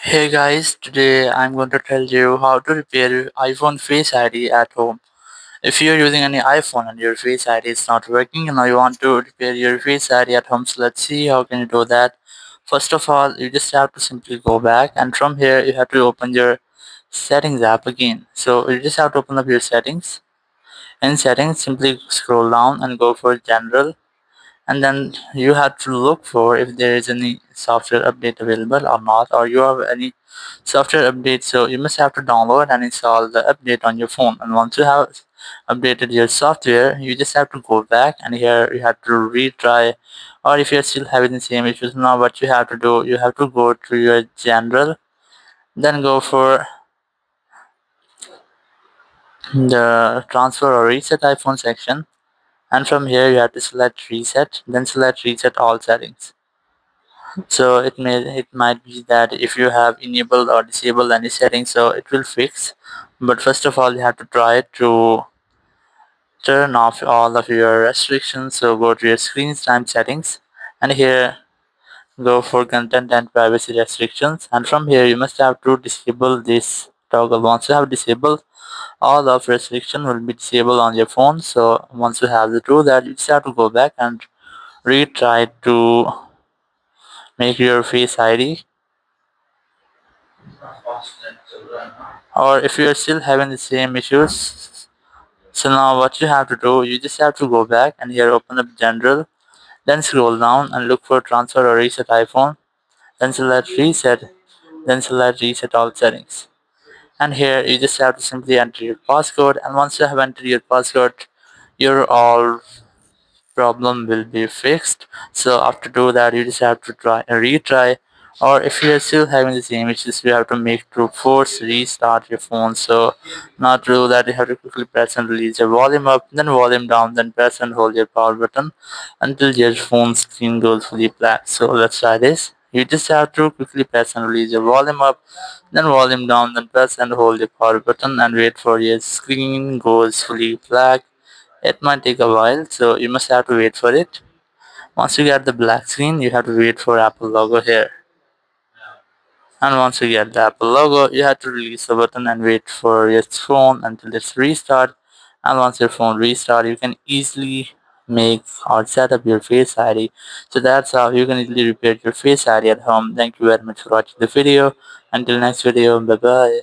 Hey guys, today I'm going to tell you how to repair your iPhone Face ID at home. If you're using any iPhone and your Face ID is not working and now you want to repair your Face ID at home, so let's see how can you do that. First of all, you just have to simply go back and from here you have to open your settings app again. So you just have to open up your settings. In settings, simply scroll down and go for general, and then you have to look for if there is any software update available or not, or you have any software update. So you must have to download and install the update on your phone, and once you have updated your software you just have to go back and here you have to retry. Or if you're still having the same issues, now what you have to do, you have to go to your general, then go for the transfer or reset iPhone section, and from here you have to select reset, then select reset all settings. So it might be that if you have enabled or disabled any settings, so it will fix. But first of all, you have to try to turn off all of your restrictions. So go to your screen time settings, and here go for content and privacy restrictions. And from here, you must have to disable this toggle. Once you have disabled, all of restriction will be disabled on your phone. So once you have to do that, you just have to go back and retry to make your Face ID. Or if you're still having the same issues, so now what you have to do, you just have to go back and here open up general, then scroll down and look for transfer or reset iPhone, then select reset, then select reset all settings. And here you just have to simply enter your passcode, and once you have entered your passcode, your all problem will be fixed. So after do that, you just have to try and retry. Or if you are still having the same issues, you have to make to force restart your phone. So not to do that, you have to quickly press and release your volume up, then volume down, then press and hold your power button until your phone screen goes fully black. So let's try this. You just have to quickly press and release your volume up, then volume down, then press and hold your power button and wait for your screen goes fully black. It might take a while, so you must have to wait for it. Once you get the black screen, you have to wait for Apple logo here. And once you get the Apple logo, you have to release the button and wait for your phone until it's restart. And once your phone restart, you can easily make or set up your Face ID. So that's how you can easily repair your Face ID at home. Thank you very much for watching the video. Until next video, bye bye.